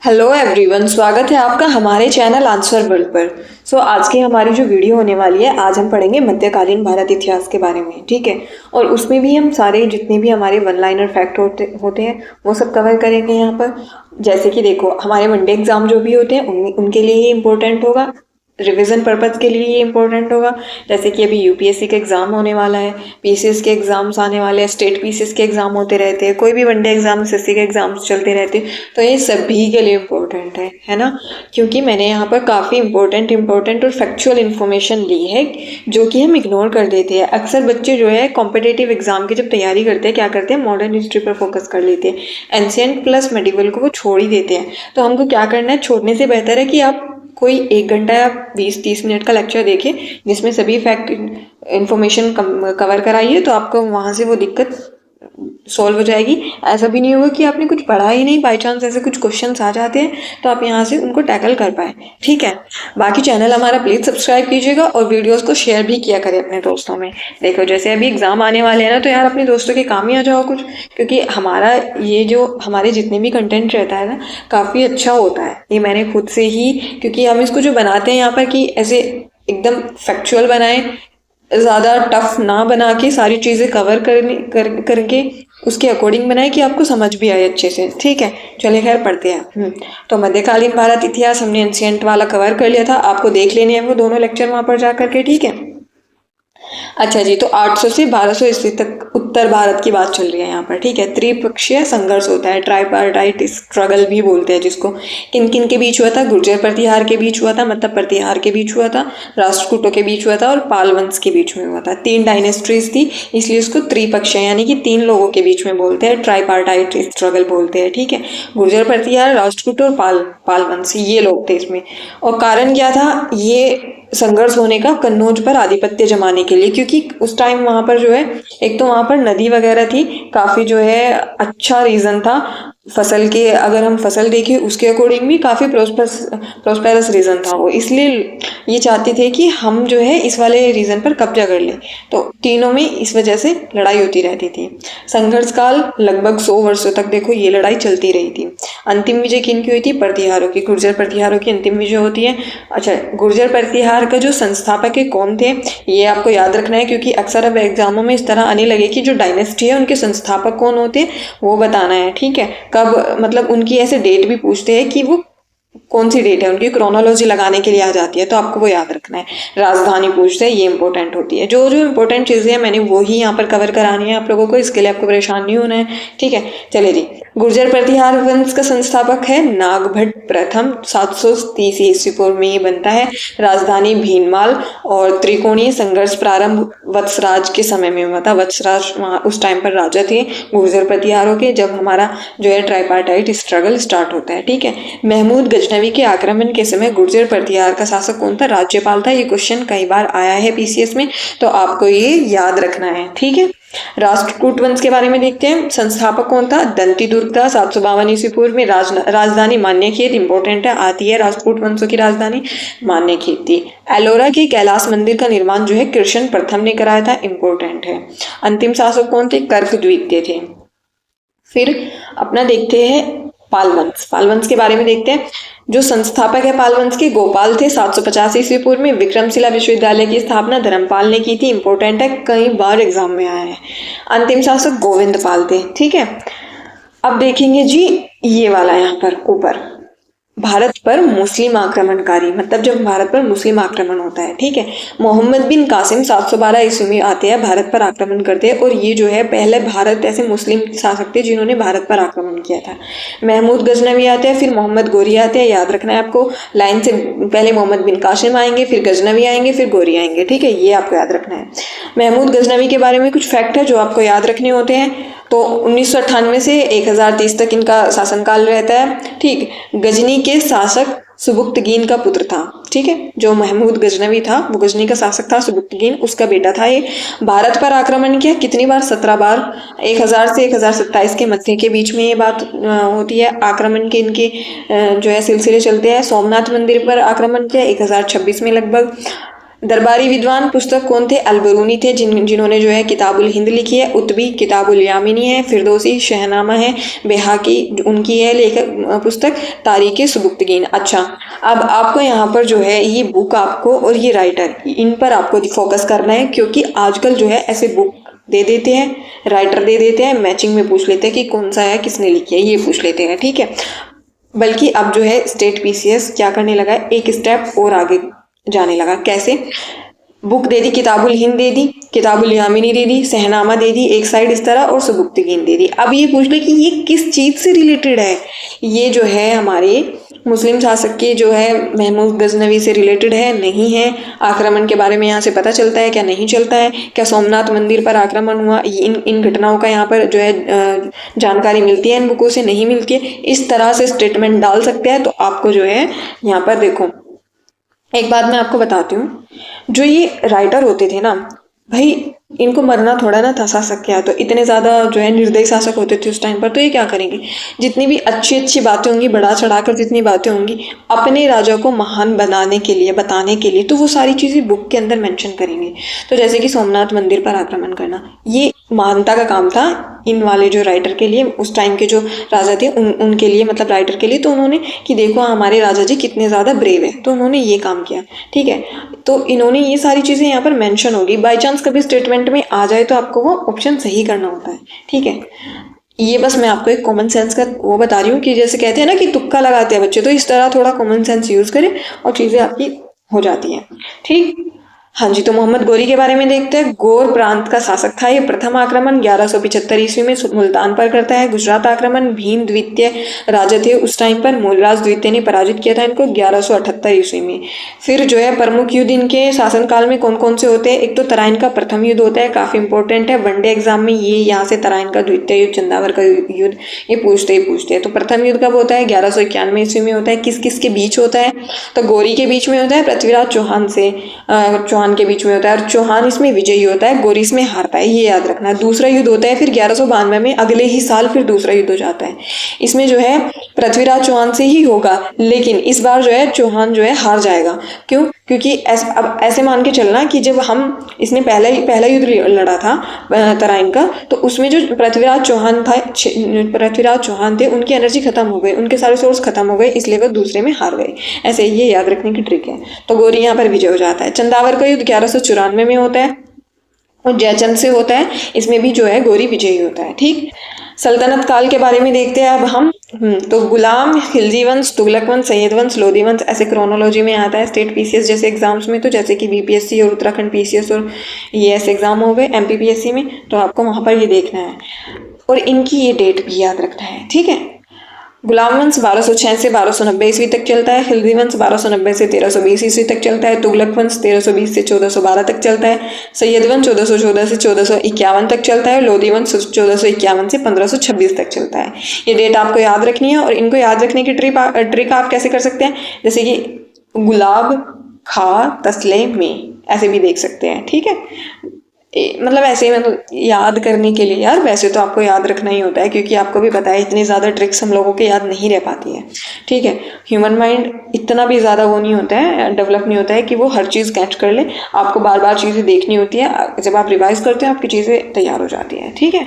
Hello everyone, स्वागत है आपका हमारे चैनल आंसर वर्ल्ड पर। आज की हमारी जो वीडियो होने वाली है, आज हम पढ़ेंगे मध्यकालीन भारत इतिहास के बारे में। ठीक है, और उसमें भी हम सारे जितने भी हमारे वन लाइनर फैक्ट होते हैं वो सब कवर करेंगे यहाँ पर। जैसे कि देखो, हमारे वनडे एग्जाम जो भी होते हैं उनके लिए ये इम्पोर्टेंट होगा, रिवीजन पर्पज़ के लिए ये इम्पोर्टेंट होगा। जैसे कि अभी यूपीएससी का एग्ज़ाम होने वाला है, पीसीएस के एग्ज़ाम्स आने वाले हैं, स्टेट पीसीएस के एग्ज़ाम होते रहते हैं, कोई भी वनडे एग्ज़ाम एसएससी के एग्ज़ाम्स चलते रहते हैं, तो ये सभी के लिए इम्पोर्टेंट है ना। क्योंकि मैंने यहाँ पर काफ़ी इम्पोर्टेंट और फैक्चुअल इन्फॉर्मेशन ली है जो कि हम इग्नोर कर देते हैं। अक्सर बच्चे जो है कॉम्पिटेटिव एग्ज़ाम की जब तैयारी करते हैं, क्या करते हैं, मॉडर्न हिस्ट्री पर फोकस कर लेते हैं, एंशिएंट प्लस मेडिवल को वो छोड़ ही देते हैं। तो हमको क्या करना है, छोड़ने से बेहतर है कि आप कोई 1 घंटा या 20-30 मिनट का लेक्चर देखें जिसमें सभी फैक्ट इन्फॉर्मेशन कवर कराइए, तो आपको वहाँ से वो दिक्कत सॉल्व हो जाएगी। ऐसा भी नहीं होगा कि आपने कुछ पढ़ा ही नहीं, बाई चांस ऐसे कुछ क्वेश्चंस आ जाते हैं तो आप यहाँ से उनको टैकल कर पाए। ठीक है, बाकी चैनल हमारा प्लीज़ सब्सक्राइब कीजिएगा और वीडियोस को शेयर भी किया करें अपने दोस्तों में। देखो, जैसे अभी एग्ज़ाम आने वाले हैं ना, तो यार अपने दोस्तों के काम ही आ जाओ कुछ, क्योंकि हमारा ये जो हमारे जितने भी कंटेंट रहता है ना, काफ़ी अच्छा होता है। ये मैंने खुद से ही, क्योंकि हम इसको जो बनाते हैं यहाँ पर कि ऐसे एकदम फैक्चुअल बनाएं, ज़्यादा टफ ना बना के सारी चीज़ें कवर करके उसके अकॉर्डिंग बनाए कि आपको समझ भी आए अच्छे से। ठीक है, चलिए खैर पढ़ते हैं। तो मध्यकालीन भारत इतिहास हमने एंशिएंट वाला कवर कर लिया था, आपको देख लेने हैं वो दोनों लेक्चर वहाँ पर जा करके। ठीक है, अच्छा जी, तो 800 से 1200 ईस्वी तक उत्तर भारत की बात चल रही है यहाँ पर। ठीक है, त्रिपक्षीय संघर्ष होता है, ट्राइपार्टाइट स्ट्रगल भी बोलते हैं जिसको। किन किन के बीच हुआ था? गुर्जर प्रतिहार के बीच हुआ था, मतलब प्रतिहार के बीच हुआ था, राष्ट्रकूटों के बीच हुआ था और पाल वंश के बीच में हुआ था। 3 डायनेस्टीज थी, इसलिए उसको त्रिपक्षीय यानी कि 3 लोगों के बीच में बोलते हैं, ट्राइपार्टाइट स्ट्रगल बोलते हैं। ठीक है, गुर्जर प्रतिहार, राष्ट्रकूट और पाल वंश, ये लोग थे इसमें। और कारण क्या था ये संघर्ष होने का? कन्नौज पर आधिपत्य जमाने के लिए, क्योंकि उस टाइम वहां पर जो है, एक तो वहां पर नदी वगैरह थी, काफी जो है अच्छा रीजन था फसल के, अगर हम फसल देखें उसके अकॉर्डिंग भी काफी प्रोस्पेरस रीजन था वो, इसलिए ये चाहते थे कि हम जो है इस वाले रीजन पर कब्जा कर लें। तो तीनों में इस वजह से लड़ाई होती रहती थी। संघर्ष काल लगभग 100 वर्षों तक देखो ये लड़ाई चलती रही थी। अंतिम विजय किनकी हुई थी? प्रतिहारों की, गुर्जर प्रतिहारों की अंतिम विजय होती है। अच्छा, गुर्जर प्रतिहार का जो संस्थापक है कौन थे, ये आपको याद रखना है, क्योंकि अक्सर अब एग्जामों में इस तरह आने लगे कि जो डायनेस्टी है उनके संस्थापक कौन होते हैं वो बताना है। ठीक है, कब, मतलब उनकी ऐसे डेट भी पूछते हैं कि वो कौन सी डेट है, उनकी क्रोनोलॉजी लगाने के लिए आ जाती है, तो आपको वो याद रखना है। राजधानी पूछते हैं, ये इंपॉर्टेंट होती है। जो जो इंपॉर्टेंट चीज़ें हैं मैंने वो ही यहाँ पर कवर करानी है आप लोगों को, इसके लिए आपको परेशान नहीं होना है। ठीक है, चलिए जी। गुर्जर प्रतिहार वंश का संस्थापक है नागभट्ट प्रथम, 730 ईस्वी पूर्व में ये बनता है। राजधानी भीनमाल, और त्रिकोणीय संघर्ष प्रारंभ वत्सराज के समय में हुआ था। वत्सराज वहाँ उस टाइम पर राजा थे गुर्जर प्रतिहारों के, जब हमारा जो है ट्राइपार्टाइट स्ट्रगल स्टार्ट होता है। ठीक है, महमूद गजनवी के आक्रमण के समय गुर्जर प्रतिहार का शासक कौन था? राज्यपाल था। ये क्वेश्चन कई बार आया है पीसीएस में, तो आपको ये याद रखना है। ठीक है, राष्ट्रकूट वंश के बारे में देखते हैं। संस्थापक कौन था? दंती दुर्ग था, 752 ईस्वी पूर्व में। राजधानी मान्यखेत इंपॉर्टेंट है, आती है राष्ट्रकूट वंशों की राजधानी मान्यखेत थी। एलोरा के कैलाश मंदिर का निर्माण जो है कृष्ण प्रथम ने कराया था, इंपॉर्टेंट है। अंतिम शासक कौन थे? कर्क द्वितीय थे। फिर अपना देखते हैं पालवंश। पालवंश के बारे में देखते हैं। जो संस्थापक है पालवंश के, गोपाल थे, 750 ईस्वी पूर्व में। विक्रमशिला विश्वविद्यालय की स्थापना धर्मपाल ने की थी, इंपॉर्टेंट है, कई बार एग्जाम में आया है। अंतिम शासक गोविंद पाल थे। ठीक है, अब देखेंगे जी ये वाला यहाँ पर ऊपर, भारत पर मुस्लिम आक्रमणकारी, मतलब जब भारत पर मुस्लिम आक्रमण होता है। ठीक है, मोहम्मद बिन कासिम 712 ईस्वी में आते हैं, भारत पर आक्रमण करते हैं, और ये जो है पहले भारत ऐसे मुस्लिम शासक थे जिन्होंने भारत पर आक्रमण किया था। महमूद गजनवी आते हैं, फिर मोहम्मद गोरी आते हैं, याद रखना है आपको लाइन से, पहले मोहम्मद बिन कासिम आएंगे, फिर गजनवी आएंगे, फिर गोरी आएंगे। ठीक है, ये आपको याद रखना है। महमूद गजनवी के बारे में कुछ फैक्ट है जो आपको याद रखने होते हैं। तो 1998 से 1030 तक इनका शासनकाल रहता है। ठीक, गजनी के शासक सुबुक्तगीन का पुत्र था। ठीक है, जो महमूद गजनवी था वो गजनी का शासक था, सुबुक्तगीन उसका बेटा था। ये भारत पर आक्रमण किया कितनी बार? 17 बार। 1000 से 1027 के मध्य के बीच में ये बात होती है। आक्रमण के इनके जो है सिलसिले चलते हैं। सोमनाथ मंदिर पर आक्रमण किया 1026 में लगभग। दरबारी विद्वान पुस्तक कौन थे? अलबरूनी थे, जिन्होंने जो है किताबुल हिंद लिखी है। उतबी किताबुल यामिनी है। फिरदौसी शहनामा है। बेहाकी उनकी है लेखक पुस्तक तारीख सुबुक्तगीन। अच्छा, अब आपको यहाँ पर जो है ये बुक आपको और ये राइटर, इन पर आपको फोकस करना है, क्योंकि आजकल जो है ऐसे बुक दे देते हैं, राइटर दे देते हैं, मैचिंग में पूछ लेते हैं कि कौन सा है, किसने लिखी है, ये पूछ लेते हैं। ठीक है, बल्कि अब जो है स्टेट पीसीएस क्या करने लगा है, एक स्टेप और आगे जाने लगा। कैसे? बुक दे दी, किताबुल हिंद दे दी, किताबुल यामिनी दे दी, सहनामा दे दी एक साइड इस तरह, और सुबुक्तगीन दे दी। अब ये पूछ ले कि ये किस चीज से रिलेटेड है। ये जो है हमारे मुस्लिम शासक के जो है महमूद गजनवी से रिलेटेड है, नहीं है। आक्रमण के बारे में यहाँ से पता चलता है क्या? नहीं चलता है। क्या सोमनाथ मंदिर पर आक्रमण हुआ? इन घटनाओं का यहाँ पर जो है जानकारी मिलती है, इन बुकों से नहीं मिलती है। इस तरह से स्टेटमेंट डाल सकते हैं। तो आपको जो है यहाँ पर देखो, एक बात मैं आपको बताती हूँ, जो ये राइटर होते थे ना भाई, इनको मरना थोड़ा ना था शासक क्या, तो इतने ज़्यादा जो है निर्दयी शासक होते थे उस टाइम पर, तो ये क्या करेंगे, जितनी भी अच्छी अच्छी बातें होंगी, बढ़ा चढ़ाकर जितनी बातें होंगी अपने राजा को महान बनाने के लिए, बताने के लिए, तो वो सारी चीज़ें बुक के अंदर मेंशन करेंगे। तो जैसे कि सोमनाथ मंदिर पर आक्रमण करना, ये महानता का काम था इन वाले जो राइटर के लिए, उस टाइम के जो राजा थे उनके लिए, मतलब राइटर के लिए। तो उन्होंने कि देखो हमारे राजा जी कितने ज़्यादा ब्रेव है, तो उन्होंने ये काम किया। ठीक है, तो इन्होंने ये सारी चीज़ें यहाँ पर मेंशन होगी। बाई चांस कभी स्टेटमेंट में आ जाए तो आपको वो ऑप्शन सही करना होता है। ठीक है, ये बस मैं आपको एक कॉमन सेंस का वो बता रही हूँ कि जैसे कहते हैं ना कि तुक्का लगाते हैं बच्चे, तो इस तरह थोड़ा कॉमन सेंस यूज़ करें और चीज़ें आपकी हो जाती हैं। ठीक, हाँ जी, तो मोहम्मद गोरी के बारे में देखते हैं। गौर प्रांत का शासक था ये। प्रथम आक्रमण 1175 ईस्वी में मुल्तान पर करता है। गुजरात आक्रमण भीम द्वितीय राजा थे उस टाइम पर, मूलराज द्वितीय ने पराजित किया था इनको 1178 ईस्वी में। फिर जो है प्रमुख युद्ध इनके शासनकाल में कौन कौन से होते हैं? एक तो तराइन का प्रथम युद्ध होता है, काफी इंपॉर्टेंट है, वनडे एग्जाम में ये यहाँ से तराइन का द्वितीय युद्ध, चंदावर का युद्ध, ये पूछते हैं। तो प्रथम युद्ध कब होता है? 1191 ईस्वी में होता है। किस किस के बीच होता है? तो गोरी के बीच में होता है, पृथ्वीराज चौहान से चौहान के बीच में होता है, और चौहान इसमें विजयी होता है, गोरी इसमें हारता है, ये याद रखना। दूसरा युद्ध होता है फिर 1192 में, अगले ही साल फिर दूसरा युद्ध हो जाता है। इसमें जो है पृथ्वीराज चौहान से ही होगा, लेकिन इस बार जो है चौहान जो है हार जाएगा। क्यों? क्योंकि अब ऐसे मान के चलना कि जब इसने पहला युद्ध लड़ा था तराइन का, तो उसमें जो पृथ्वीराज चौहान थे, उनकी एनर्जी खत्म हो गई, उनके सारे सोर्स खत्म हो गए, इसलिए वो दूसरे में हार गए। ऐसे ये याद रखने की ट्रिक है। तो गोरी यहाँ पर विजय हो जाता है। चंदावर का युद्ध 1194 में होता है और जयचंद से होता है, इसमें भी जो है गोरी विजयी होता है। ठीक, सल्तनत काल के बारे में देखते हैं अब हम। तो गुलाम, खिलजी वंश, तुगलक वंश, सैयद वंश, लोधी वंश, ऐसे क्रोनोलॉजी में आता है स्टेट पीसीएस जैसे एग्जाम्स में। तो जैसे कि बीपीएससी और उत्तराखंड पीसीएस और ये ऐसे एग्जाम हो गए एमपीपीएससी में, तो आपको वहाँ पर ये देखना है और इनकी ये डेट भी याद रखना है। ठीक है, गुलाम वंश 1206 से 1290 ईस्वी तक चलता है। खिलजी वंश 1290 से 1320 ईस्वी तक चलता है। तुगलक वंश 1320 से 1412 तक चलता है। सैयद वंश 1414 से 1451 तक चलता है। लोधी वंश 1451 से 1526 तक चलता है। ये डेट आपको याद रखनी है, और इनको याद रखने की ट्रिक आप कैसे कर सकते हैं, जैसे कि गुलाब खा तसले में, ऐसे भी देख सकते हैं। ठीक है, मतलब ऐसे ही, मतलब याद करने के लिए यार, वैसे तो आपको याद रखना ही होता है, क्योंकि आपको भी पता है इतनी ज़्यादा ट्रिक्स हम लोगों के याद नहीं रह पाती है। ठीक है, ह्यूमन माइंड इतना भी ज़्यादा वो नहीं होता है, डेवलप नहीं होता है कि वो हर चीज़ कैच कर ले। आपको बार बार चीज़ें देखनी होती है, जब आप रिवाइज करते हो आपकी चीज़ें तैयार हो जाती हैं। ठीक है,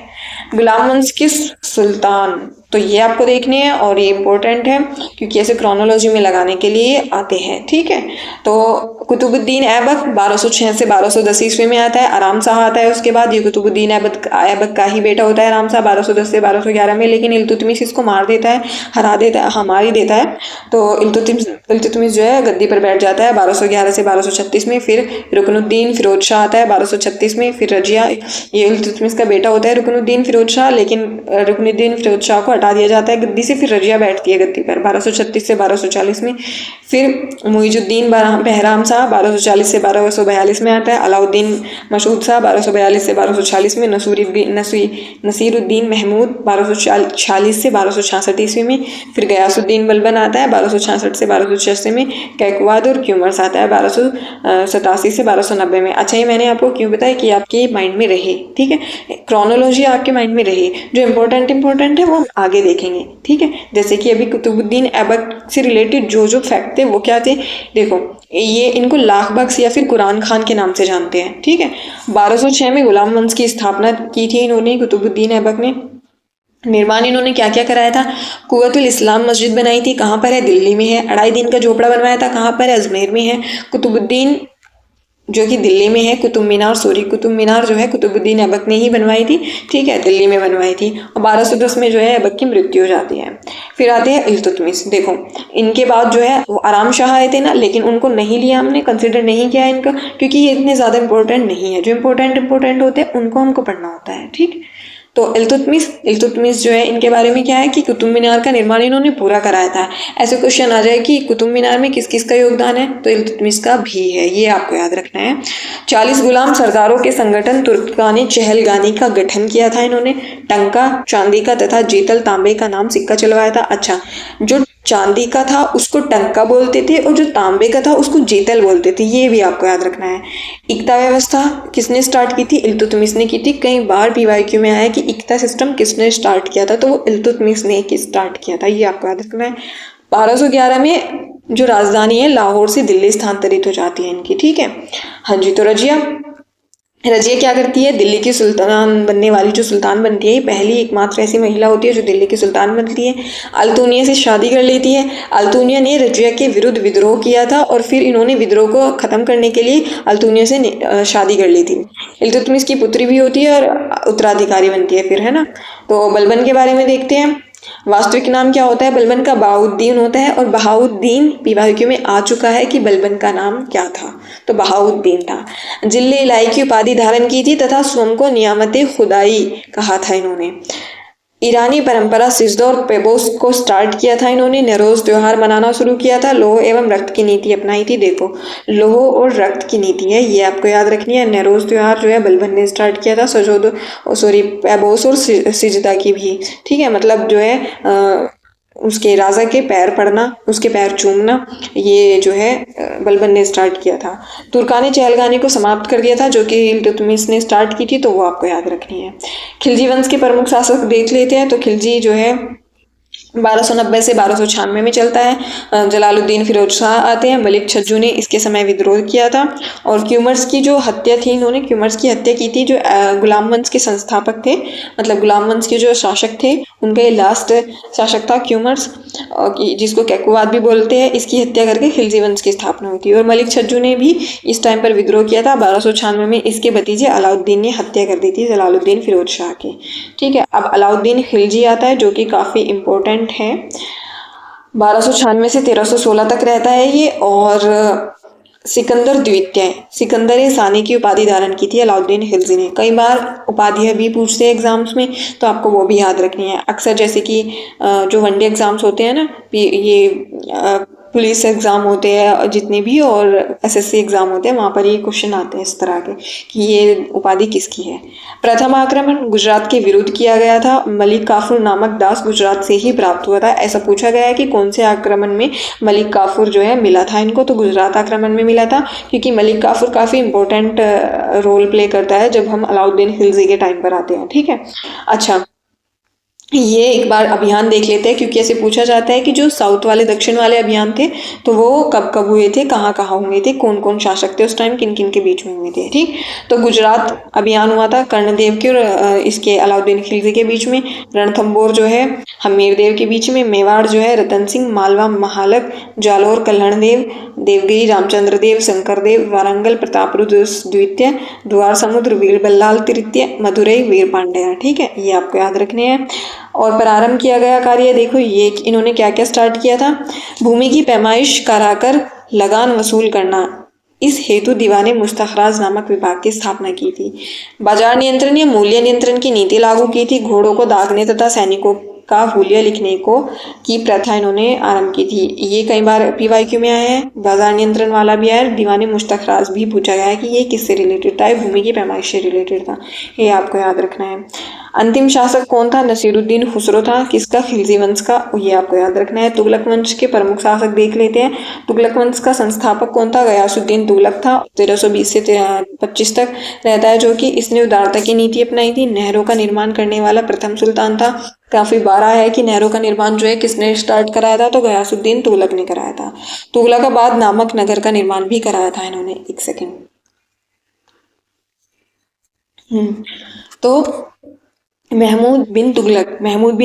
गुलाम वंश किस सुल्तान, तो ये आपको देखनी है और ये इंपॉर्टेंट है क्योंकि ऐसे क्रोनोलॉजी में लगाने के लिए आते हैं। ठीक है, तो कुतुबुद्दीन ऐबक 1206 से 1210 ईस्वी में आता है। आराम शाह आता है उसके बाद। ये कुतुबुद्दीन ऐबक का ही बेटा होता है आराम शाह 1210 से 1211 में, लेकिन इल्तुतमिश इसको मार देता है, हरा देता है, मार ही देता है। तो इल्तुतमिश जो है गद्दी पर बैठ जाता है 1211 से 1236 में। फिर रुकनुद्दीन फिरोज शाह आता है 1236 में। फिर रजिया, ये इल्तुतमिश का बेटा होता है रुकनुद्दीन फिरोज शाह, लेकिन रुकनुद्दीन फिरोज शाह को हटा दिया जाता है गद्दी से। फिर रजिया बैठती है गद्दी पर 1236 से 1240 में। फिर मुइजुद्दीन बहराम शाह 1240 से 1242 में आता है। अलाउद्दीन मशहूद शाह 1242 से 1240 में। नसीरुद्दीन महमूद 1246 से 1266 ईस्वी में। फिर गयासुद्दीन बलबन आता है 1266 से 1286 में। कैकवाद और क्यूमर्स आता है 1287 से 1290 में। अच्छा, ये मैंने आपको क्यों बताया कि आपके माइंड में रहे। ठीक है, क्रोनोलॉजी आपके माइंड में रहे, जो इंपॉर्टेंट है वो हम आगे आगे देखेंगे, ठीक है। जैसे कि अभी कुतुबुद्दीन ऐबक से रिलेटेड जो जो फैक्ट थे वो क्या थे, देखो ये इनको लाख बख्श या फिर कुरान खान के नाम से जानते हैं, ठीक है। 1206 में गुलाम वंश की स्थापना की थी इन्होंने, कुतुबुद्दीन ऐबक ने। निर्माण इन्होंने क्या क्या कराया था, कुव्वतुल इस्लाम मस्जिद बनाई थी, कहाँ पर है, दिल्ली में है। 2.5 दिन का झोपड़ा बनवाया था, कहाँ पर है, अजमेर में है। कुतुबुद्दीन जो कि दिल्ली में है, कुतुब मीनार जो है कुतुबुद्दीन ऐबक ने ही बनवाई थी, ठीक है, दिल्ली में बनवाई थी। और 1210 में जो है ऐबक की मृत्यु हो जाती है। फिर आते हैं इल्तुतमिश। देखो इनके बाद जो है वो आराम शाह आए थे ना, लेकिन उनको नहीं लिया हमने, कंसिडर नहीं किया इनका, क्योंकि ये इतने ज़्यादा इंपॉर्टेंट नहीं है। जो इंपॉर्टेंट होते हैं उनको हमको पढ़ना होता है, ठीक। तो इल्तुतमिश जो है इनके बारे में क्या है कि कुतुब मीनार का निर्माण इन्होंने पूरा कराया था। ऐसे क्वेश्चन आ जाए कि कुतुब मीनार में किस किस का योगदान है, तो इल्तुतमिश का भी है, ये आपको याद रखना है। 40 गुलाम सरदारों के संगठन तुर्कानी चहलगानी का गठन किया था इन्होंने। टंका चांदी का तथा जीतल तांबे का नाम सिक्का चलवाया था। अच्छा, जो चांदी का था उसको टंका बोलते थे और जो तांबे का था उसको जीतल बोलते थे, ये भी आपको याद रखना है। इक्ता व्यवस्था किसने स्टार्ट की थी, इल्तुतमिश ने की थी। कई बार पीवाईक्यू में आया है कि इक्ता सिस्टम किसने स्टार्ट किया था, तो वो इल्तुतमिश ने स्टार्ट किया था, ये आपको याद रखना है। 1211 में जो राजधानी है लाहौर से दिल्ली स्थानांतरित हो जाती है इनकी, ठीक है। हाँ जी, तो रजिया क्या करती है, दिल्ली की सुल्तान बनने वाली जो सुल्तान बनती है, ये पहली एकमात्र ऐसी महिला होती है जो दिल्ली की सुल्तान बनती है। अल्तुनिया से शादी कर लेती है। अल्तुनिया ने रजिया के विरुद्ध विद्रोह किया था और फिर इन्होंने विद्रोह को खत्म करने के लिए अल्तुनिया से शादी कर ली थी। इल्तुतमिश की पुत्री भी होती है और उत्तराधिकारी बनती है फिर, है ना। तो बलबन के बारे में देखते हैं। वास्तविक नाम क्या होता है बलबन का, बहाउद्दीन होता है। और बहाउद्दीन पीवाईक्यू में आ चुका है कि बलबन का नाम क्या था, तो बहाउद्दीन था। जिले इलाई की उपाधि धारण की थी तथा स्वयं को नियामत खुदाई कहा था इन्होंने। ईरानी परंपरा सिजदा और पेबोस को स्टार्ट किया था इन्होंने। नरोज त्योहार मनाना शुरू किया था। लोह एवं रक्त की नीति अपनाई थी। देखो लोह और रक्त की नीति है, ये आपको याद रखनी है। नरोज त्योहार जो है बलबन ने स्टार्ट किया था। पेबोस और सिजदा की भी, ठीक है। मतलब जो है उसके राजा के पैर पड़ना, उसके पैर चूमना, ये जो है बलबन ने स्टार्ट किया था। तुर्कानी चहलगानी को समाप्त कर दिया था, जो कि इल्तुतमिश ने स्टार्ट की थी, तो वो आपको याद रखनी है। खिलजी वंश के प्रमुख शासक देख लेते हैं। तो खिलजी जो है 1290 से 1296 में चलता है। जलालुद्दीन फिरोज शाह आते हैं। मलिक छज्जू ने इसके समय विद्रोह किया था। और क्यूमर्स की जो हत्या थी, इन्होंने क्यूमर्स की हत्या की थी, जो गुलाम वंश के संस्थापक थे, मतलब गुलाम वंश के जो शासक थे, उनका ये लास्ट शासक था क्यूमर्स, जिसको कैकुवाद भी बोलते हैं। इसकी हत्या करके खिलजी वंश की स्थापना हुई थी। और मलिक छज्जू ने भी इस टाइम पर विद्रोह किया था। 1296 में इसके भतीजे अलाउद्दीन ने हत्या कर दी थी, जलालुद्दीन फिरोज शाह की, ठीक है। अब अलाउद्दीन खिलजी आता है, जो कि काफ़ी इम्पोर्टेंट है। 1296 से 1316 तक रहता है ये। और सिकंदर द्वितीय, सिकंदर सानी की उपाधि धारण की थी अलाउद्दीन खिलजी ने। कई बार उपाधियां भी पूछते हैं एग्जाम्स में, तो आपको वो भी याद रखनी है। अक्सर जैसे कि जो वनडे एग्जाम्स होते हैं ना, ये पुलिस एग्ज़ाम होते हैं जितने भी, और एसएससी एग्ज़ाम होते हैं, वहाँ पर ये क्वेश्चन आते हैं इस तरह के कि ये उपाधि किसकी है। प्रथम आक्रमण गुजरात के विरुद्ध किया गया था। मलिक काफूर नामक दास गुजरात से ही प्राप्त हुआ था। ऐसा पूछा गया है कि कौन से आक्रमण में मलिक काफूर जो है मिला था इनको, तो गुजरात आक्रमण में मिला था, क्योंकि मलिक काफूर काफ़ी इंपॉर्टेंट रोल प्ले करता है जब हम अलाउद्दीन खिलजी के टाइम पर आते हैं, ठीक है। अच्छा, ये एक बार अभियान देख लेते हैं, क्योंकि ऐसे पूछा जाता है कि जो साउथ वाले दक्षिण वाले अभियान थे, तो वो कब कब हुए थे, कहाँ कहाँ हुए थे, कौन कौन शासक थे उस टाइम, किन किन के बीच में हुए थे, ठीक। तो गुजरात अभियान हुआ था कर्णदेव के और इसके अलाउद्दीन खिलजी के बीच में। रणथंबोर जो है हमीरदेव के बीच में। मेवाड़ जो है रतन सिंह, मालवा महालक, जालोर कल्याण देव, देवगिरी रामचंद्र देव, शंकर देव, वारंगल प्रतापरुद्र द्वितीय, द्वार समुद्र वीर बल्लाल तृतीय, मदुरई वीर पांड्या, ठीक है। ये आपको याद रखने हैं। और प्रारंभ किया गया कार्य, देखो ये इन्होंने क्या क्या स्टार्ट किया था। भूमि की पैमाइश कराकर लगान वसूल करना, इस हेतु दीवाने मुस्तखराज नामक विभाग की स्थापना की थी। बाजार नियंत्रण या मूल्य नियंत्रण की नीति लागू की थी। घोड़ों को दागने तथा सैनिकों का हुलिया लिखने को की प्रथा इन्होंने आरंभ की थी। ये कई बार पीवाईक्यू में आया है। बाजार नियंत्रण वाला भी आया है। दीवाने मुस्तखराज भी पूछा गया है कि ये किससे रिलेटेड था, भूमि की पैमाइश से रिलेटेड था, ये आपको याद रखना है। अंतिम शासक कौन था, नसीरुद्दीन खुसरो था। किसका, खिलजी वंश का, ये आपको याद रखना है। तुगलक वंश के प्रमुख शासक देख लेते हैं। तुगलक वंश का संस्थापक कौन था, गयासुद्दीन तुगलक था। 1320 से 25 तक रहता है, जो कि इसने उदारता की नीति अपनाई थी। नहरों का निर्माण करने वाला प्रथम सुल्तान था। काफ़ी बार आया है कि नहरों का निर्माण जो है किसने स्टार्ट कराया था, तो गयासुद्दीन तुगलक ने कराया था। तुगलकाबाद नामक नगर का निर्माण भी कराया था इन्होंने। एक सेकेंड। तो महमूद बिन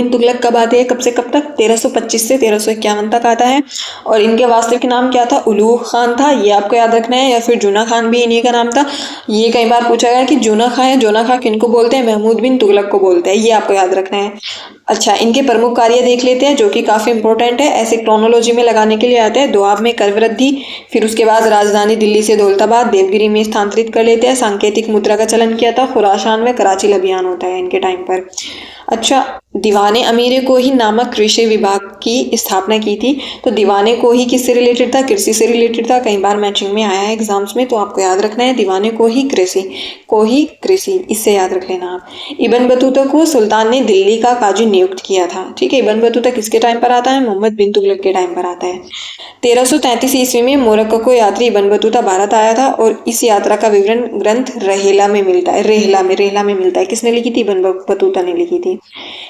तुगलक कब आते हैं, कब से कब तक, 1325 से 1351 तक आता है। और इनके वास्तविक नाम क्या था, उलूग खान था, ये आपको याद रखना है, या फिर जूना खान भी इन्हीं का नाम था। ये कई बार पूछा गया कि जूना खां है, जूना खां किनको बोलते हैं, महमूद बिन तुगलक को बोलते हैं, ये आपको याद रखना है। अच्छा, इनके प्रमुख कार्य देख लेते हैं जो कि काफ़ी इंपॉर्टेंट है, ऐसे क्रोनोलॉजी में लगाने के लिए आते हैं। दोआब में कर वृद्धि, फिर उसके बाद राजधानी दिल्ली से दौलताबाद देवगिरी में स्थानांतरित कर लेते हैं। सांकेतिक मुद्रा का चलन किया था। खुरासान में कराची अभियान होता है इनके टाइम पर। अच्छा, दीवाने अमीर कोही नामक कृषि विभाग की स्थापना की थी। तो दीवाने कोही किससे रिलेटेड था, कृषि से रिलेटेड था। कई बार मैचिंग में आया है एग्जाम्स में, तो आपको याद रखना है दीवाने कोही कृषि, कोही कृषि, इससे याद रख लेना आप। इब्न बतूता को सुल्तान ने दिल्ली का काजी नियुक्त किया था। ठीक है, इब्न बतूता किसके टाइम पर आता है, मोहम्मद बिन तुगलक के टाइम पर आता है। 1333 ईस्वी में मोरक्को यात्री इब्न बतूता भारत आया था और इस यात्रा का विवरण ग्रंथ रहेला में मिलता है। रेहला में मिलता है। किसने लिखी थी, इब्न बतूता ने लिखी थी।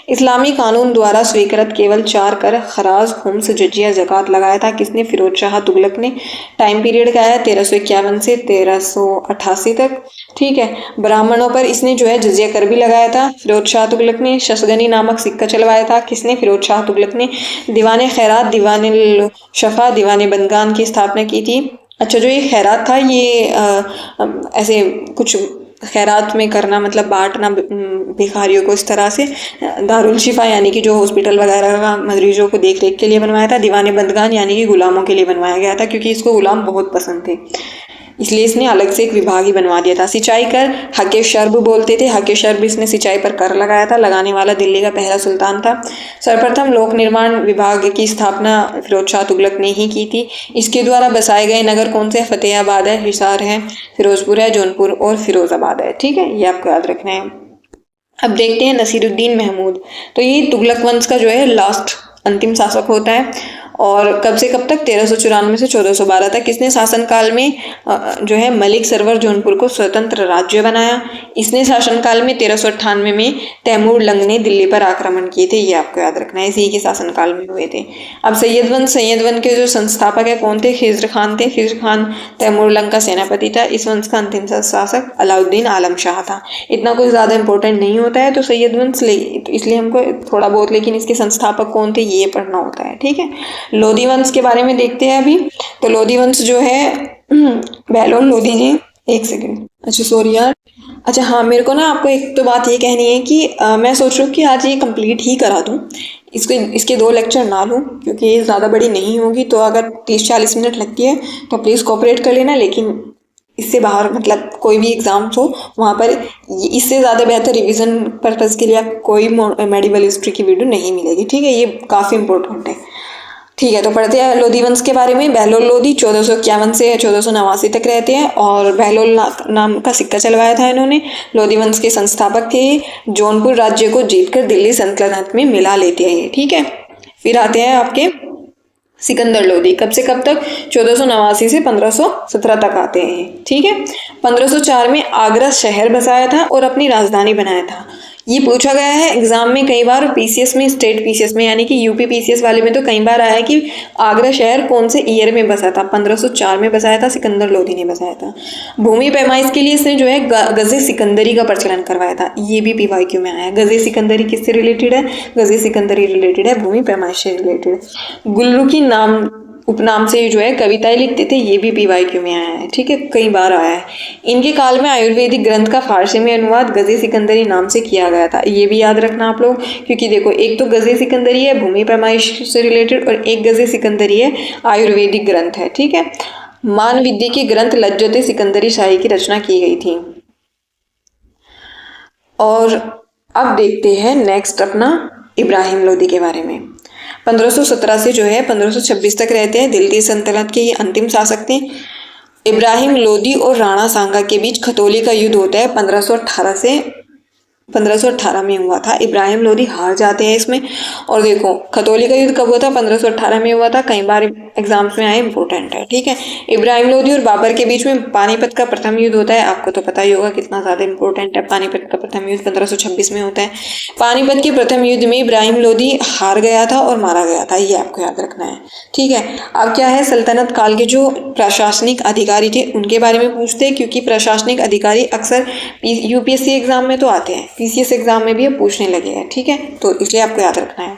इस्लामी कानून द्वारा स्वीकृत केवल 4 कर खराज, खुम्स, जजिया, ज़कात लगाया था। किसने, फिरोज शाह तुगलक ने। टाइम पीरियड का है 1351 से 1388 तक। ठीक है, ब्राह्मणों पर इसने जो है जजिया कर भी लगाया था, फिरोज शाह तुगलक ने। शसगनी नामक सिक्का चलवाया था। किसने, फिरोज शाह तुगलक ने। दीवाने खैरात, दीवाने शफा, दीवाने बंदगान की स्थापना की थी। अच्छा, जो ये खैरात था, ये ऐसे कुछ खैरात में करना, मतलब बांटना भिखारियों को, इस तरह से दारुल शिफा यानी कि जो हॉस्पिटल वगैरह का मरीजों को देख रेख के लिए बनवाया था। दीवाने बंदगान यानी कि गुलामों के लिए बनवाया गया था, क्योंकि इसको गुलाम बहुत पसंद थे, इसलिए इसने अलग से एक विभाग ही बनवा दिया था। सिंचाई कर हके शर्ब बोलते थे। हके शर्ब, इसने सिंचाई पर कर लगाया था। लगाने वाला दिल्ली का पहला सुल्तान था। सर्वप्रथम लोक निर्माण विभाग की स्थापना फिरोज शाह तुगलक ने ही की थी। इसके द्वारा बसाए गए नगर कौन से, फतेहाबाद है, हिसार है, फिरोजपुर है, जौनपुर और फिरोजाबाद है। ठीक है, ये आपको याद रखना है। अब देखते हैं नसीरुद्दीन महमूद। तो ये तुगलक वंश का जो है लास्ट अंतिम शासक होता है। और कब से कब तक, 1394 से 1412 तक। इसने शासनकाल में जो है मलिक सरवर जौनपुर को स्वतंत्र राज्य बनाया। इसने शासनकाल में 1398 में तैमूर लंग ने दिल्ली पर आक्रमण किए थे, ये आपको याद रखना है, इसी के शासनकाल में हुए थे। अब सैयद वंश के जो संस्थापक है कौन थे, खिज्र खान थे। खिज्र खान तैमूर लंग का सेनापति था। इस वंश का अंतिम शासक अलाउद्दीन आलम शाह था। इतना कुछ ज़्यादा इंपॉर्टेंट नहीं होता है तो सैयद वंश, तो इसलिए हमको थोड़ा बहुत, लेकिन इसके संस्थापक कौन थे ये पढ़ना होता है। ठीक है, लोधी वंश के बारे में देखते हैं अभी। तो लोधी वंश जो है, बहलोल लोधी ने, एक सेकंड, अच्छा सॉरी यार, अच्छा हाँ, मेरे को ना आपको एक तो बात ये कहनी है कि मैं सोच रही हूँ कि आज ये कंप्लीट ही करा दूँ, इसके 2 लेक्चर ना लूँ, क्योंकि ये ज़्यादा बड़ी नहीं होगी। तो अगर 30-40 मिनट लगती है तो प्लीज़ कोऑपरेट कर लेना, लेकिन इससे बाहर, मतलब कोई भी एग्जाम्स हो वहाँ पर इससे ज़्यादा बेहतर रिवीजन पर्पज़ के लिए आप कोई मेडिवल हिस्ट्री की वीडियो नहीं मिलेगी। ठीक है, ये काफ़ी इंपॉर्टेंट है। ठीक है, तो पढ़ते हैं लोधी वंश के बारे में। बहलोल लोधी 1451 से 1489 तक रहते हैं और बहलोल नाम का सिक्का चलवाया था इन्होंने। लोधी वंश के संस्थापक थे। जौनपुर राज्य को जीतकर दिल्ली सल्तनत में मिला लेते हैं। ठीक है, फिर आते हैं आपके सिकंदर लोधी। कब से कब तक, 1489 से 1517 तक आते हैं। ठीक है, 1504 में आगरा शहर बसाया था और अपनी राजधानी बनाया था। ये पूछा गया है एग्जाम में कई बार, पीसीएस में, स्टेट पीसीएस में, यानी कि यूपी पीसीएस वाले में तो कई बार आया है कि आगरा शहर कौन से ईयर में बसा था। 1504 में बसाया था, सिकंदर लोधी ने बसाया था। भूमि पैमाइश के लिए इसने जो है गजे सिकंदरी का प्रचलन करवाया था। ये भी पीवाईक्यू में आया है। गजे सिकंदरी किससे रिलेटेड है, गजे सिकंदरी रिलेटेड है भूमि पैमाइश से रिलेटेड। गुलरुखी नाम उपनाम से जो है कविताएं लिखते थे, ये भी पीवाईक्यू में आया है। ठीक है, कई बार आया है। इनके काल में आयुर्वेदिक ग्रंथ का फारसी में अनुवाद गजे सिकंदरी नाम से किया गया था। ये भी याद रखना आप लोग, क्योंकि देखो एक तो गजे सिकंदरी है भूमि पैमाइश से रिलेटेड और एक गजे सिकंदरी है आयुर्वेदिक ग्रंथ है। ठीक है, मान विद्या के ग्रंथ लज्जते सिकंदरी शाही की रचना की गई थी। और अब देखते हैं नेक्स्ट अपना इब्राहिम लोदी के बारे में। 1517 से जो है 1526 तक रहते हैं। दिल्ली सल्तनत के ये अंतिम शासक थे। इब्राहिम लोदी और राणा सांगा के बीच खतौली का युद्ध होता है 1518 में हुआ था। इब्राहिम लोदी हार जाते हैं इसमें। और देखो खतौली का युद्ध कब हुआ था, 1518 में हुआ था। कई बार एग्जाम्स में आए, इंपॉर्टेंट है, ठीक है। इब्राहिम लोदी और बाबर के बीच में पानीपत का प्रथम युद्ध होता है, आपको तो पता ही होगा कितना ज़्यादा इंपॉर्टेंट है। पानीपत का प्रथम युद्ध 1526 में होता है। पानीपत के प्रथम युद्ध में इब्राहिम लोदी हार गया था और मारा गया था, ये आपको याद रखना है, ठीक है। अब क्या है, सल्तनत काल के जो प्रशासनिक अधिकारी थे उनके बारे में पूछते हैं, क्योंकि प्रशासनिक अधिकारी अक्सर यूपीएससी एग्जाम में तो आते हैं, पीसीएस एग्जाम में भी अब पूछने लगे हैं, ठीक है, तो इसलिए आपको याद रखना है।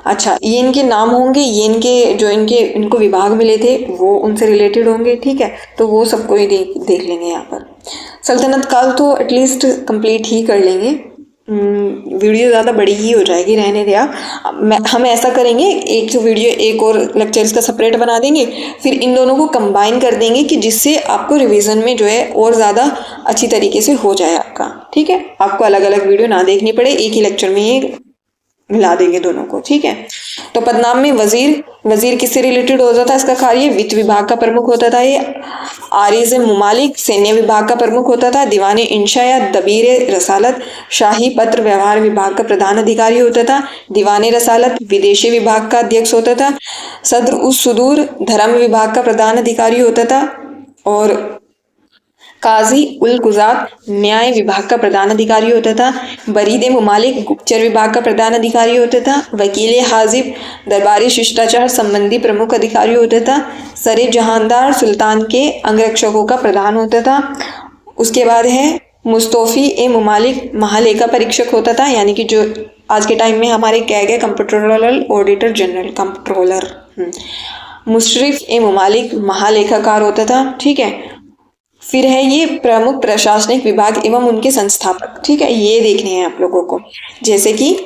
अच्छा, ये इनके नाम होंगे, ये इनके जो इनको विभाग मिले थे वो उनसे रिलेटेड होंगे, ठीक है, तो वो सबको ही देख लेंगे यहाँ पर। सल्तनत काल तो एटलीस्ट कंप्लीट ही कर लेंगे, वीडियो ज़्यादा बड़ी ही हो जाएगी, रहने दिया। हम ऐसा करेंगे, एक वीडियो एक और लेक्चर्स का सेपरेट बना देंगे, फिर इन दोनों को कंबाइन कर देंगे कि जिससे आपको रिवीजन में जो है और ज़्यादा अच्छी तरीके से हो जाए आपका, ठीक है। आपको अलग अलग वीडियो ना देखनी पड़े, एक ही लेक्चर में ही मिला देंगे दोनों को, ठीक है। तो पदनाम में वजीर किससे रिलेटेड होता था, इसका कार्य वित्त विभाग का प्रमुख होता था। ये आरिज मुमालिक सैन्य विभाग का प्रमुख होता था। दीवाने इंशा या दबीर रसालत शाही पत्र व्यवहार विभाग का प्रधान अधिकारी होता था। दीवाने रसालत विदेशी विभाग का अध्यक्ष होता था। सदर उस सुदूर धर्म विभाग का प्रधान अधिकारी होता था। और काजी उल गुजात न्याय विभाग का प्रधान अधिकारी होता था। बरीद मुमालिक गुप्तचर विभाग का प्रधान अधिकारी होता था। वकील हाजिब दरबारी शिष्टाचार संबंधी प्रमुख अधिकारी होता था। सरे जहानदार सुल्तान के अंगरक्षकों का प्रधान होता था। उसके बाद है मुस्तौफी ए मुमालिक महालेखा परीक्षक होता था, यानी कि जो आज के टाइम में हमारे क्या गए comptroller auditor general comptroller. Mushrif ए मुमालिक महालेखाकार होता था, ठीक है। फिर है ये प्रमुख प्रशासनिक विभाग एवं उनके संस्थापक, ठीक है, ये देखने हैं आप लोगों को। जैसे कि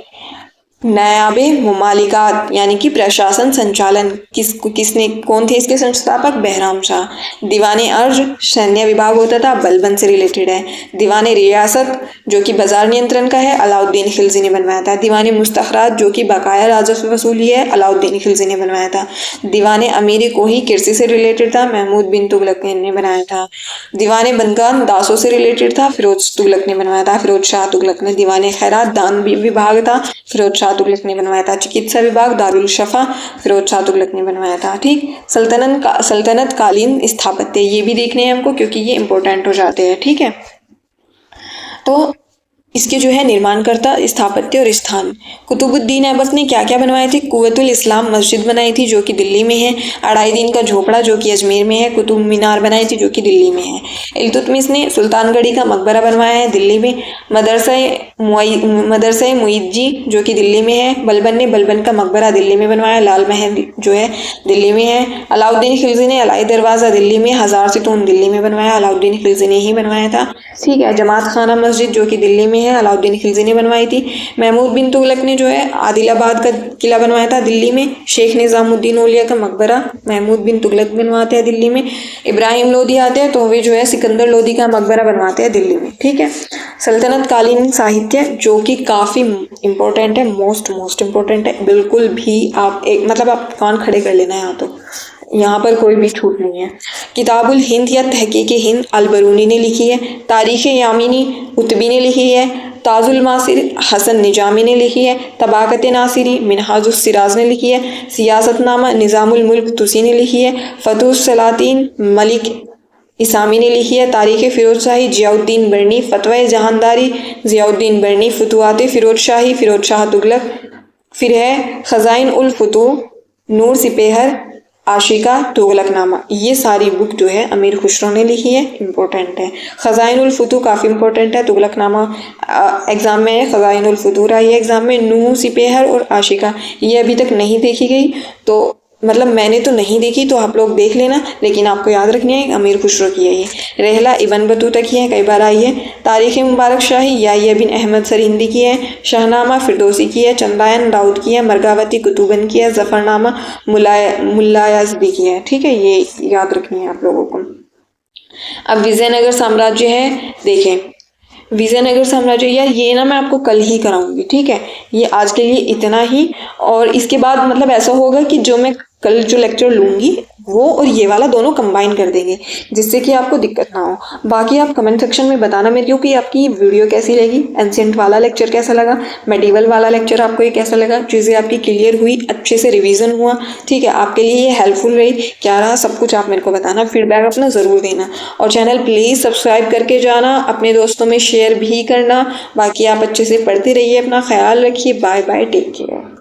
नायाबे मुमालिकात यानी कि प्रशासन संचालन किसने कौन थे इसके संस्थापक, बहराम शाह। दीवाने अर्ज सैन्य विभाग होता था, बलबन से रिलेटेड है। दीवाने रियासत जो कि बाजार नियंत्रण का है, अलाउद्दीन खिलजी ने बनवाया था। दीवाने मुस्तखरात जो कि बकाया राजस्व वसूली है, अलाउद्दीन खिलजी ने बनवाया था। दीवाने अमीर कोही कृषि से रिलेटेड था, महमूद बिन तुगलक ने बनाया था। दीवाने बनगान दासों से रिलेटेड था, फिरोज तुगलक ने बनवाया था, फिरोज शाह तुगलक ने। दीवाने खैरात दान विभाग था, फिरोज शाह तुगलक ने बनवाया था। चिकित्सा विभाग दारुल शफा फिरोज शाह तुगलक ने बनवाया था, ठीक। सल्तनत कालीन स्थापत्य ये भी देखने हैं हमको, क्योंकि ये इंपॉर्टेंट हो जाते हैं, ठीक है। तो इसके जो है निर्माणकर्ता, स्थापत्य और स्थान। कुतुबुद्दीन ऐबक ने क्या क्या बनवाए थे, कुव्वतुल इस्लाम मस्जिद बनाई थी जो कि दिल्ली में है। अढ़ाई दिन का झोपड़ा जो कि अजमेर में है। कुतुब मीनार बनाई थी जो कि दिल्ली में है। इल्तुतमिश ने सुल्तानगढ़ी का मकबरा बनवाया है दिल्ली में। मदरसा मुइज्जी जो कि दिल्ली में है। बलबन ने बलबन का मकबरा दिल्ली में बनवाया। लाल महल जो है दिल्ली में है। अलाउद्दीन खिलजी ने अलाई दरवाज़ा दिल्ली में, हजार सितून दिल्ली में बनवाया, अलाउद्दीन खिलजी ने ही बनवाया था, ठीक है। जमात खाना मस्जिद जो कि दिल्ली में है, अलाउद्दीन खिलजी ने बनवाई थी। महमूद बिन तुगलक ने जो है आदिलाबाद का किला बनवाया था दिल्ली में। शेख निजामुद्दीन औलिया का मकबरा महमूद बिन तुगलक बनवाते हैं दिल्ली में। इब्राहिम लोदी आते हैं तो वे जो है सिकंदर लोदी का मकबरा बनवाते हैं दिल्ली में, ठीक है। सल्तनत कालीन साहित्य जो कि काफ़ी इम्पोर्टेंट है, मोस्ट इम्पोर्टेंट है, बिल्कुल भी आप एक मतलब आप कान खड़े कर लेना है, तो यहाँ पर कोई भी छूट नहीं है। किताबुल हिंद या तहकीक हिंद अलबरूनी ने लिखी है। तारीख़ यामीनी उतबी ने लिखी है। ताजुल मासिर हसन निजामी ने लिखी है। तबाकत नासिरी मिनहाजुस सिराज ने लिखी है। सियासतनामा निज़ामुल मुल्क तुसी ने लिखी है। फतहुस सलातीन मलिक इसामी ने लिखी है। तारीख़ फ़िरोज़ शाही ज़ियाउद्दीन बरनी। फ़तवा जहानदारी ज़ियाउद्दीन बरनी। फतुहात फ़िरोज़ शाही फ़िरोज़ शाह तुगलक। फिर है ख़ज़ाइन उल फुतूह नूर सिपेहर आशिका तुगलकनामा। ये सारी बुक जो है अमीर खुसरो ने लिखी है, इम्पोर्टेंट है। ख़ज़ाइनुल फुतूह काफ़ी इम्पोर्टेंट है। तुगलकनामा एग्ज़ाम में है, ख़ज़ाइनुल फुतूह आई है एग्ज़ाम में। नूह सिपेहर और आशिका ये अभी तक नहीं देखी गई, तो मतलब मैंने तो नहीं देखी, तो आप लोग देख लेना, लेकिन आपको याद रखनी है अमीर खुसरो की है ये। रहला इब्न बतूता की है, कई बार आई है। तारीख़ मुबारक शाही याहिया बिन अहमद सरहिंदी की है। शाहनामा फिरदौसी की है। चंदायन दाऊद की है। मरगावती कुतुबन की है। ज़फ़रनामा मुल्लायाज़दी की है, ठीक है, ये याद रखनी है आप लोगों को। अब विजयनगर साम्राज्य है, देखें विजयनगर साम्राज्य, यार ये ना मैं आपको कल ही कराऊंगी, ठीक है, ये आज के लिए इतना ही। और इसके बाद मतलब ऐसा होगा कि जो मैं कल जो लेक्चर लूँगी वो और ये वाला दोनों कंबाइन कर देंगे जिससे कि आपको दिक्कत ना हो। बाकी आप कमेंट सेक्शन में बताना मेरे को कि आपकी वीडियो कैसी लगी, एंशिएंट वाला लेक्चर कैसा लगा, मेडिवल वाला लेक्चर आपको ये कैसा लगा, चीज़ें आपकी क्लियर हुई, अच्छे से रिवीजन हुआ, ठीक है, आपके लिए ये हेल्पफुल रही, क्या रहा, सब कुछ आप मेरे को बताना, फीडबैक अपना ज़रूर देना। और चैनल प्लीज़ सब्सक्राइब करके जाना, अपने दोस्तों में शेयर भी करना। बाकी आप अच्छे से पढ़ते रहिए, अपना ख्याल रखिए। Bye bye, take care.